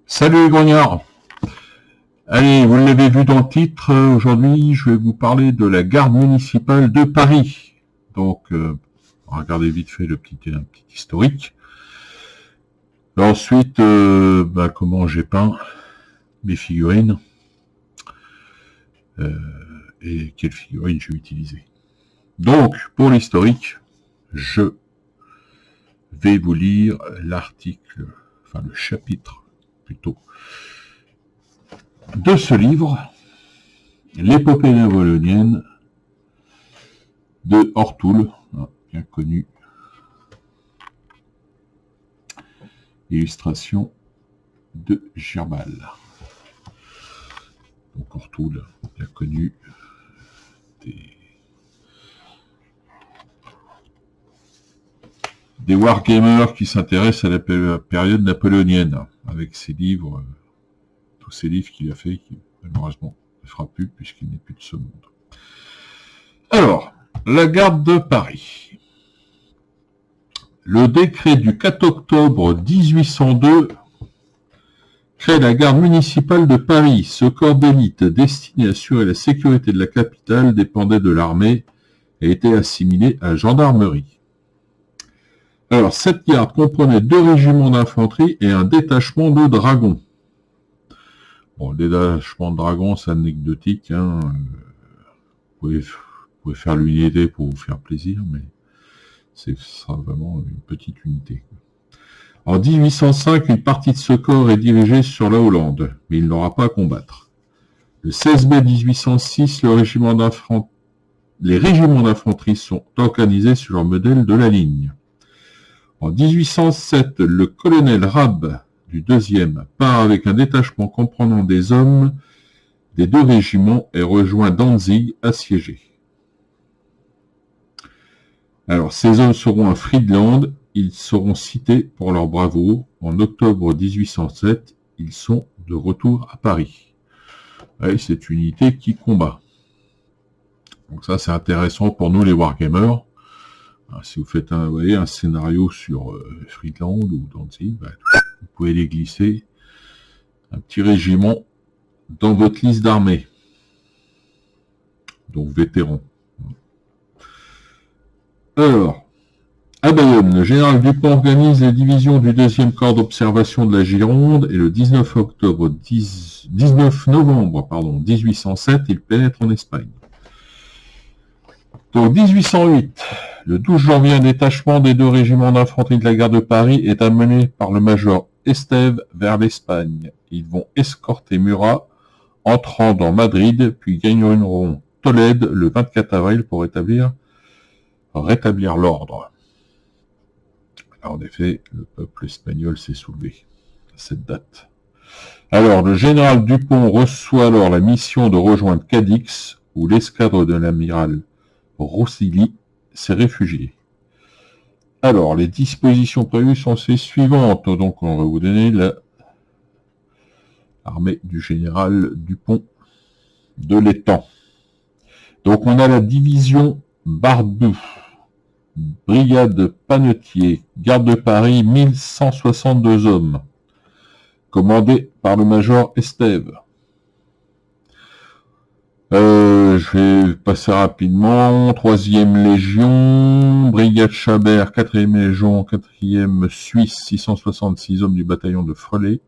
Salut les grognards. Allez, vous l'avez vu dans le titre, aujourd'hui je vais vous parler de la garde municipale de Paris. Donc, regardez vite fait un petit historique. Ensuite, comment j'ai peint mes figurines et quelles figurines j'ai utilisées. Donc, pour l'historique, je vais vous lire l'article, enfin le chapitre plutôt, de ce livre, l'épopée napoléonienne de Ortoul, bien connu. Illustration de Girbal. Donc Ortoul, bien connu des wargamers qui s'intéressent à la période napoléonienne, avec ses livres, tous ces livres qu'il a fait, qui malheureusement ne fera plus puisqu'il n'est plus de ce monde. Alors, la garde de Paris. Le décret du 4 octobre 1802 crée la garde municipale de Paris. Ce corps d'élite destiné à assurer la sécurité de la capitale dépendait de l'armée et était assimilé à la gendarmerie. Alors, cette garde comprenait 2 régiments d'infanterie et un détachement de dragons. Bon, le détachement de dragons, c'est anecdotique, hein. Vous pouvez faire l'unité pour vous faire plaisir, mais ce sera vraiment une petite unité. En 1805, une partie de ce corps est dirigée sur la Hollande, mais il n'aura pas à combattre. Le 16 mai 1806, les régiments d'infanterie sont organisés sur le modèle de la ligne. En 1807, le colonel Rabe du 2e part avec un détachement comprenant des hommes des 2 régiments et rejoint Danzig assiégé. Alors, ces hommes seront à Friedland, ils seront cités pour leur bravoure. En octobre 1807, ils sont de retour à Paris. Ouais, c'est une unité qui combat. Donc ça, c'est intéressant pour nous les wargamers. Si vous faites un scénario sur Friedland ou Danzig, vous pouvez les glisser un petit régiment dans votre liste d'armée. Donc vétérans. Alors, à Bayonne, le général Dupont organise les divisions du 2e corps d'observation de la Gironde et le 19 novembre 1807, il pénètre en Espagne. Donc 1808, le 12 janvier, un détachement des 2 régiments d'infanterie de la garde de Paris est amené par le major Estève vers l'Espagne. Ils vont escorter Murat, entrant dans Madrid, puis gagneront Tolède le 24 avril pour rétablir l'ordre. En effet, le peuple espagnol s'est soulevé à cette date. Alors, le général Dupont reçoit alors la mission de rejoindre Cadix, où l'escadre de l'amiral Rossilly s'est réfugiée. Alors, les dispositions prévues sont ces suivantes. Donc, on va vous donner l'armée du général Dupont de l'Étang. Donc, on a la division Bardou, brigade Panetier, garde de Paris, 1162 hommes, commandé par le major Estève. Je vais passer rapidement. 3e Légion, brigade Chabert, 4e Légion, 4e Suisse, 666 hommes du bataillon de Frelay.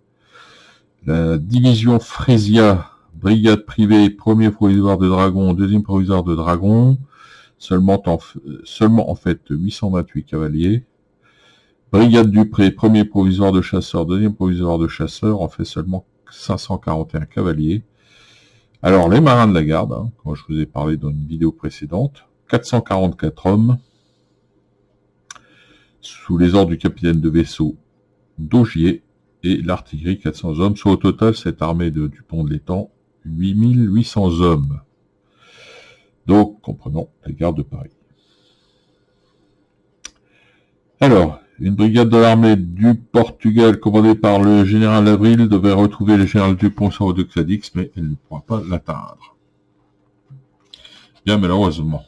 La division Frésia, brigade privée, 1er provisoire de Dragon, 2e provisoire de Dragon. Seulement en fait 828 cavaliers. Brigade Dupré, 1er provisoire de chasseurs, 2e provisoire de chasseurs, en fait seulement 541 cavaliers. Alors les marins de la garde, comme je vous ai parlé dans une vidéo précédente, 444 hommes, sous les ordres du capitaine de vaisseau d'Augier, et l'artillerie 400 hommes, soit au total cette armée de Dupont de l'Étang, 8800 hommes. Donc, comprenons la garde de Paris. Alors, une brigade de l'armée du Portugal commandée par le général Avril devait retrouver le général Dupont sur le de Cadix, mais elle ne pourra pas l'atteindre. Bien malheureusement.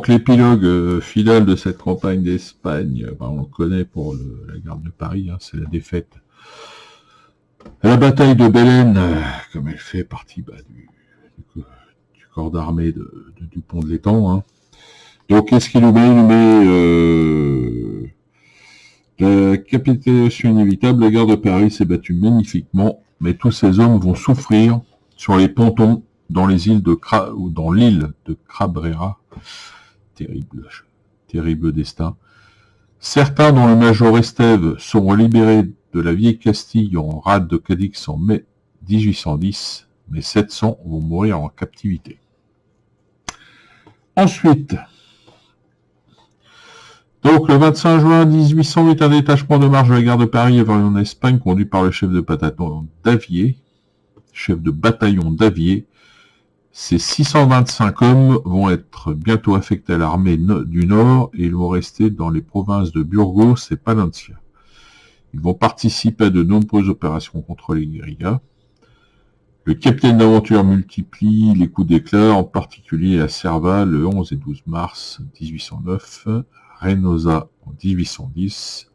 Donc l'épilogue final de cette campagne d'Espagne, on le connaît pour la garde de Paris, hein, c'est la défaite. La bataille de Belen, comme elle fait partie du corps d'armée de Dupont de l'Étang. Hein. Donc qu'est-ce qu'il nous met? Il nous met la capitulation inévitable, la garde de Paris s'est battue magnifiquement, mais tous ces hommes vont souffrir sur les pontons dans les îles ou dans l'île de Cabrera. Terrible destin. Certains, dont le major Estève, seront libérés de la vieille Castille en rade de Cadix en mai 1810, mais 700 vont mourir en captivité. Ensuite, donc le 25 juin 1808, un détachement de marche de la garde de Paris est en Espagne, conduit par le chef de bataillon d'Avier. Ces 625 hommes vont être bientôt affectés à l'armée du Nord et ils vont rester dans les provinces de Burgos et Palencia. Ils vont participer à de nombreuses opérations contre les guérillas. Le capitaine d'aventure multiplie les coups d'éclat, en particulier à Cerval le 11 et 12 mars 1809, Reynosa en 1810.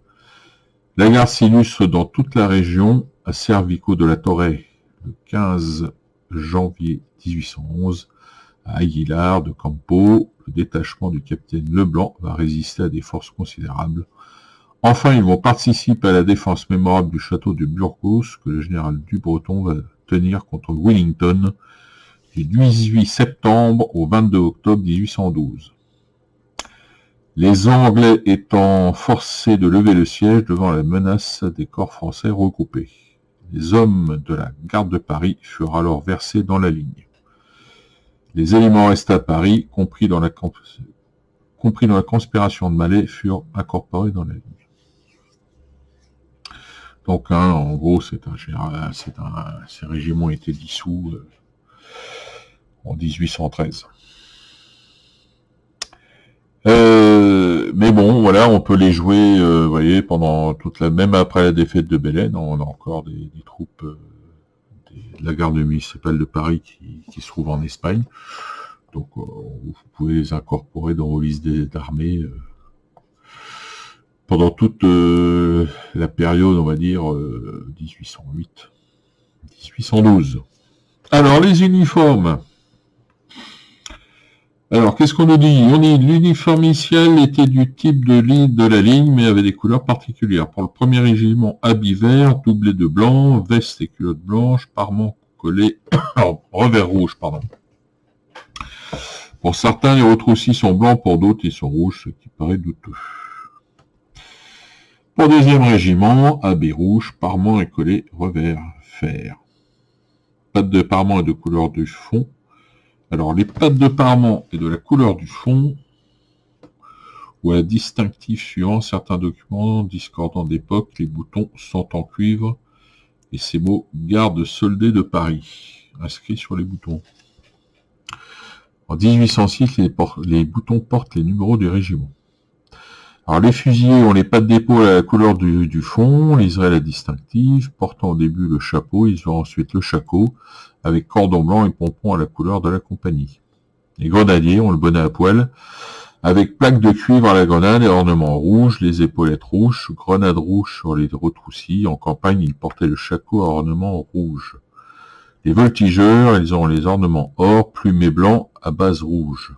La garde s'illustre dans toute la région, à Cervico de la Torre le 15 janvier 1811, à Aguilar de Campo, le détachement du capitaine Leblanc va résister à des forces considérables. Enfin, ils vont participer à la défense mémorable du château de Burgos que le général Dubreton va tenir contre Wellington du 18 septembre au 22 octobre 1812. Les Anglais étant forcés de lever le siège devant la menace des corps français regroupés. Les hommes de la garde de Paris furent alors versés dans la ligne. Les éléments restés à Paris, compris dans la conspiration de Mallet, furent incorporés dans la ligne. Donc, en gros, ces régiments étaient dissous en 1813. Mais bon, voilà, on peut les jouer, vous voyez, pendant même après la défaite de Belen, on a encore des troupes de la garde municipale de Paris qui se trouvent en Espagne. Donc, vous pouvez les incorporer dans vos listes d'armées pendant toute la période, on va dire, 1808-1812. Alors, les uniformes. Alors, qu'est-ce qu'on nous dit? On dit l'uniforme initial était du type de la ligne, mais avait des couleurs particulières. Pour le premier régiment, habit vert, doublé de blanc, veste et culotte blanche, parement collé, revers rouge, pardon. Pour certains, les retroussis sont blancs, pour d'autres, ils sont rouges, ce qui paraît douteux. Pour le deuxième régiment, habit rouge, parement et collé, revers fer. Patte de parement et de couleur du fond. Alors, les pattes de parement et de la couleur du fond, ou à distinctif suivant certains documents discordants d'époque, les boutons sont en cuivre, et ces mots « garde soldée de Paris » inscrits sur les boutons. En 1806, les boutons portent les numéros du régiment. Alors, les fusiliers ont les pattes d'épaule à la couleur du fond, liseré à distinctive, portant au début le chapeau, ils ont ensuite le shako, avec cordon blanc et pompons à la couleur de la compagnie. Les grenadiers ont le bonnet à poil, avec plaque de cuivre à la grenade et ornements rouges, les épaulettes rouges, grenade rouge sur les retroussis. En campagne, ils portaient le shako à ornements rouges. Les voltigeurs, ils ont les ornements or, plumés blancs à base rouge.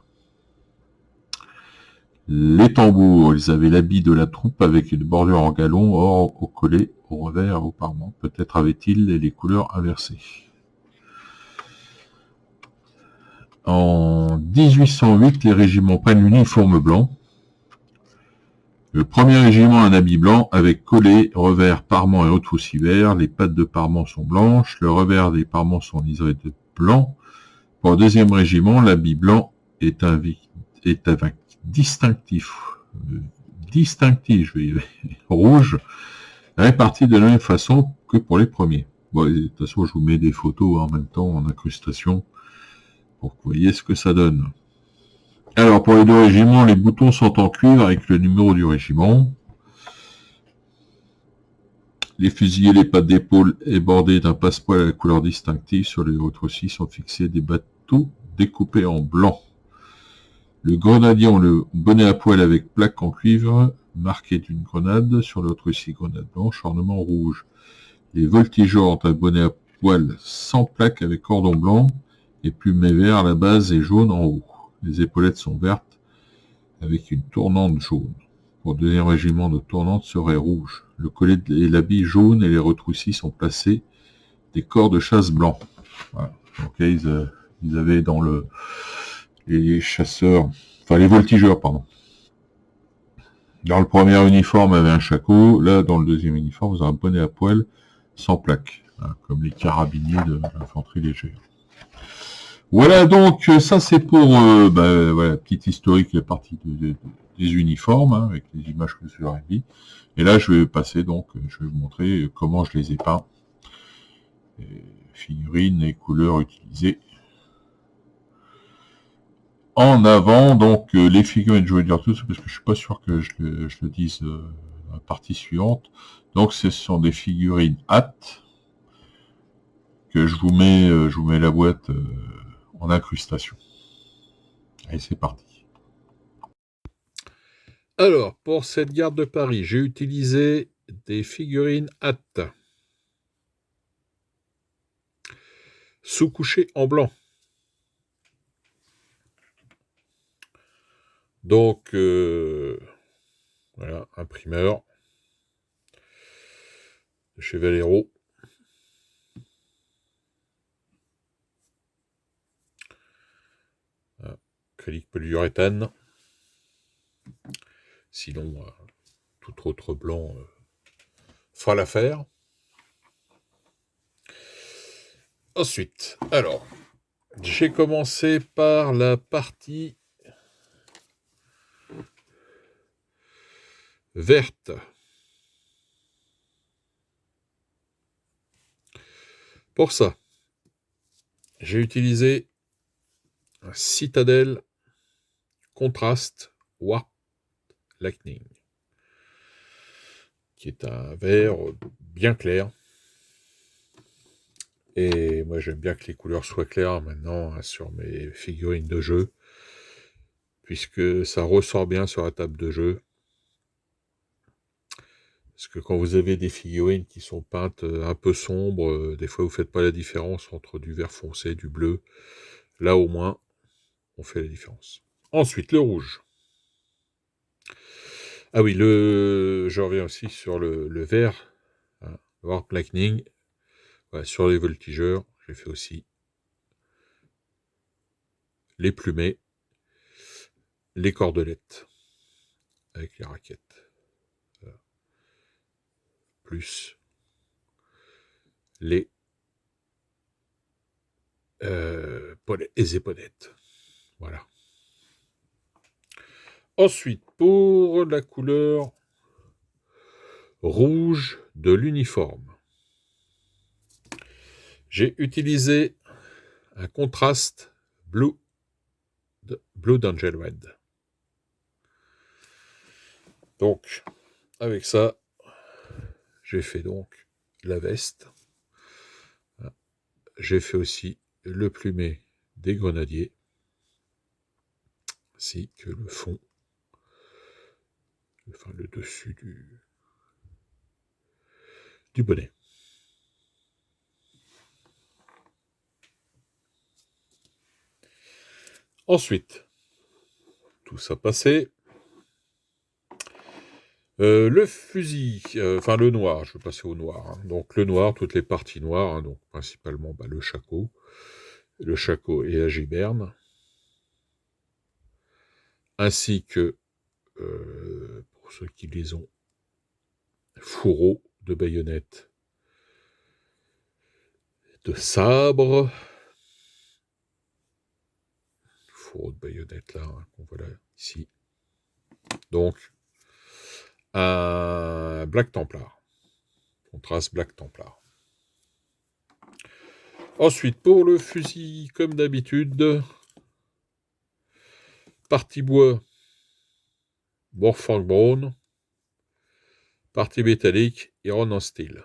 Les tambours, ils avaient l'habit de la troupe avec une bordure en galon, or au collet, au revers, au parement. Peut-être avaient-ils les couleurs inversées. En 1808, les régiments prennent l'uniforme blanc. Le premier régiment a un habit blanc avec collet, revers, parement et retroussis verts. Les pattes de parement sont blanches. Le revers des parements sont liserés de blanc. Pour le deuxième régiment, l'habit blanc est avec distinctif rouge, réparti de la même façon que pour les premiers. Bon, de toute façon, je vous mets des photos en même temps en incrustation pour que vous voyez ce que ça donne. Alors, pour les deux régiments, les boutons sont en cuivre avec le numéro du régiment. Les fusiliers, les pattes d'épaule et bordés d'un passepoil à la couleur distinctive sur les retroussis sont fixés des bateaux découpés en blanc. Le grenadier ont le bonnet à poil avec plaque en cuivre, marqué d'une grenade, sur l'autre aussi grenade blanche, ornement rouge. Les voltigeurs ont un bonnet à poil sans plaque avec cordon blanc et plumet vert à la base et jaune en haut. Les épaulettes sont vertes avec une tournante jaune. Pour le deuxième régiment de tournante serait rouge. Le collet et l'habit jaune et les retroussis sont placés des corps de chasse blancs. Voilà. Donc là, ils avaient dans les chasseurs, enfin les voltigeurs, pardon. Dans le premier uniforme, il y avait un shako. Là, dans le deuxième uniforme, vous avez un bonnet à poil sans plaque, hein, comme les carabiniers de l'infanterie légère. Voilà, donc ça c'est pour voilà, petite historique, la partie des uniformes, hein, avec les images que je vous ai dit. Et là, je vais passer donc, je vais vous montrer comment je les ai peints. Figurines et couleurs utilisées. En avant, donc les figurines, je vais dire tout ça parce que je suis pas sûr que je le dise dans la partie suivante. Donc ce sont des figurines hâte que je vous mets la boîte en incrustation. Allez, c'est parti. Alors, pour cette garde de Paris, j'ai utilisé des figurines hâte sous-couchées en blanc. Donc, voilà, imprimeur de chez Valero. Acrylique polyuréthane. Sinon, tout autre blanc fera l'affaire. Ensuite, alors, j'ai commencé par la partie verte. Pour ça, j'ai utilisé un Citadel Contrast Warp Lightning, qui est un vert bien clair. Et moi, j'aime bien que les couleurs soient claires maintenant sur mes figurines de jeu, puisque ça ressort bien sur la table de jeu. Parce que quand vous avez des figurines qui sont peintes un peu sombres, des fois vous ne faites pas la différence entre du vert foncé et du bleu. Là, au moins, on fait la différence. Ensuite, le rouge. Ah oui, je reviens aussi sur le vert, hein, Warp Lightning. Voilà, sur les voltigeurs, j'ai fait aussi les plumets, les cordelettes, avec les raquettes. Voilà. Plus les épaulettes. Voilà. Ensuite, pour la couleur rouge de l'uniforme, j'ai utilisé un contraste Blue d'Angel Red. Donc, avec ça, j'ai fait donc la veste. J'ai fait aussi le plumet des grenadiers, ainsi que le fond, enfin le dessus du bonnet. Ensuite, tout ça passé, le fusil, enfin le noir, je vais passer au noir. Hein. Donc le noir, toutes les parties noires, hein, donc principalement le shako et la giberne, ainsi que, pour ceux qui les ont, fourreaux de baïonnettes, de sabre, fourreaux de baïonnettes là, hein, qu'on voit là, ici. Donc, un Black Templar, contraste Black Templar. Ensuite, pour le fusil, comme d'habitude, partie bois, Morphank Brown, partie métallique, Iron en steel.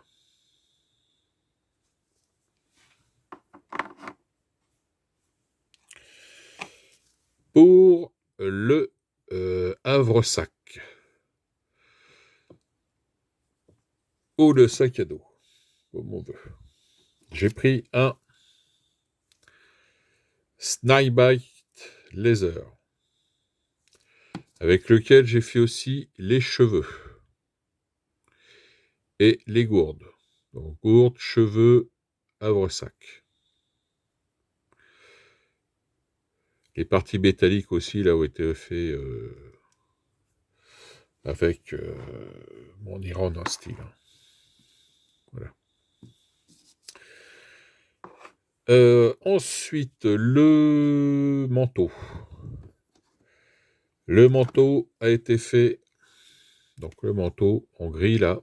Pour le havre-sac. Ou le sac à dos, comme on veut. J'ai pris un Snakebite Leather, avec lequel j'ai fait aussi les cheveux et les gourdes. Donc gourdes, cheveux, havre-sac. Les parties métalliques aussi, là, ont été fait avec mon Iran en style. Voilà. Ensuite, le manteau. Le manteau a été fait, donc le manteau en gris là,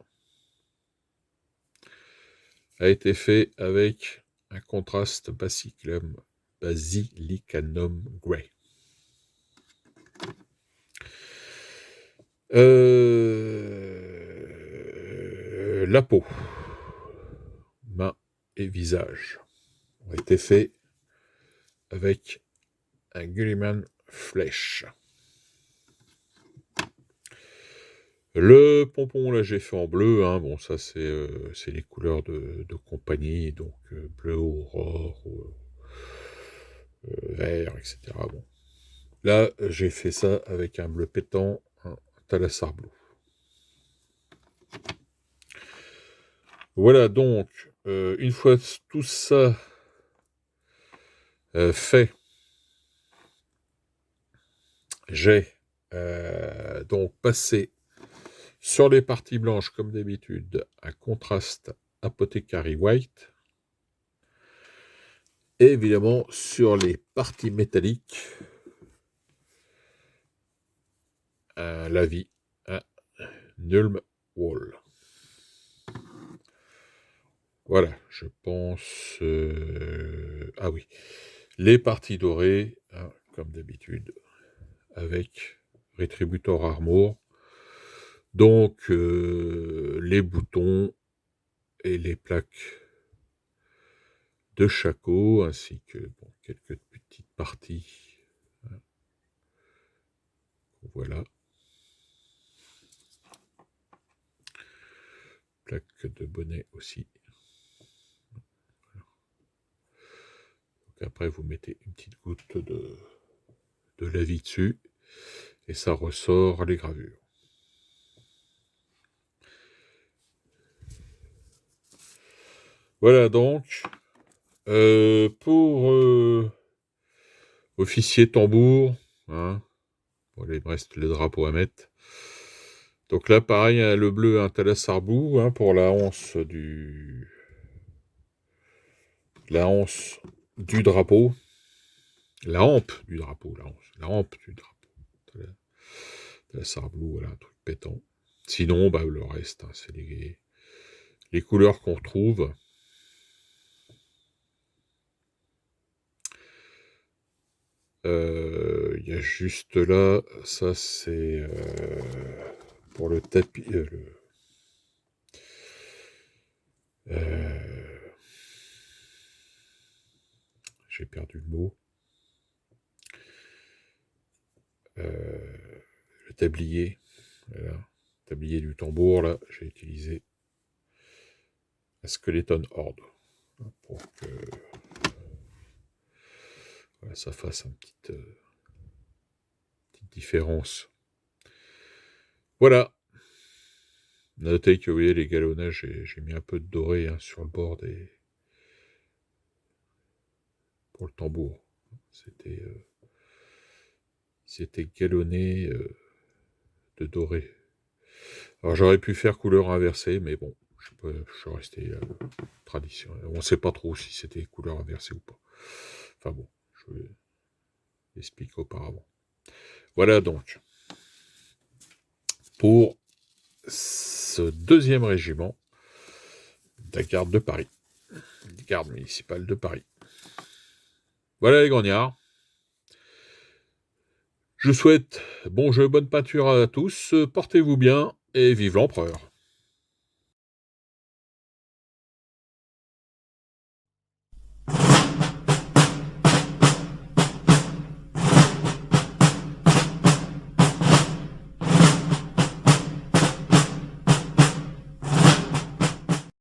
a été fait avec un contraste Basilicanum Grey. La peau, main et visage ont été faits avec un Gulliman Flèche. Le pompon, là, j'ai fait en bleu. Hein. Bon, ça, c'est les couleurs de compagnie. Donc, bleu, aurore, vert, etc. Bon. Là, j'ai fait ça avec un bleu pétant, un Talassar Blue. Voilà, donc, une fois tout ça fait, j'ai donc passé sur les parties blanches, comme d'habitude, un contraste Apothecary White. Et évidemment, sur les parties métalliques, la vie, un Nulm Wall. Voilà, je pense... Ah oui, les parties dorées, hein, comme d'habitude, avec Retributor Armor. Donc, les boutons et les plaques de Shaco, ainsi que bon, quelques petites parties. Hein. Voilà. Plaque de bonnet aussi. Donc après, vous mettez une petite goutte de la vie dessus, et ça ressort les gravures. Voilà donc, pour officier tambour, hein, bon, il me reste le drapeau à mettre. Donc là, pareil, hein, le bleu, un Talassar Blue, hein, pour la anse du drapeau. La hampe du drapeau, la hampe du drapeau. Talassar Blue, voilà, un truc pétant. Sinon, bah, le reste, hein, c'est les couleurs qu'on retrouve. Il y a juste là, ça c'est pour le tapis. J'ai perdu le mot. Le tablier. Voilà. Tablier du tambour, là, j'ai utilisé un Skeleton Horde pour que voilà, ça fasse une petite différence. Voilà. Notez que vous voyez les galonnages, j'ai mis un peu de doré, hein, sur le bord pour le tambour. C'était galonné de doré. Alors j'aurais pu faire couleur inversée, mais bon, je suis resté tradition. On ne sait pas trop si c'était couleur inversée ou pas. Enfin bon, je l'explique auparavant. Voilà donc pour ce deuxième régiment de la garde de Paris, garde municipale de Paris. Voilà les grognards. Je souhaite bon jeu, bonne peinture à tous, portez-vous bien et vive l'empereur.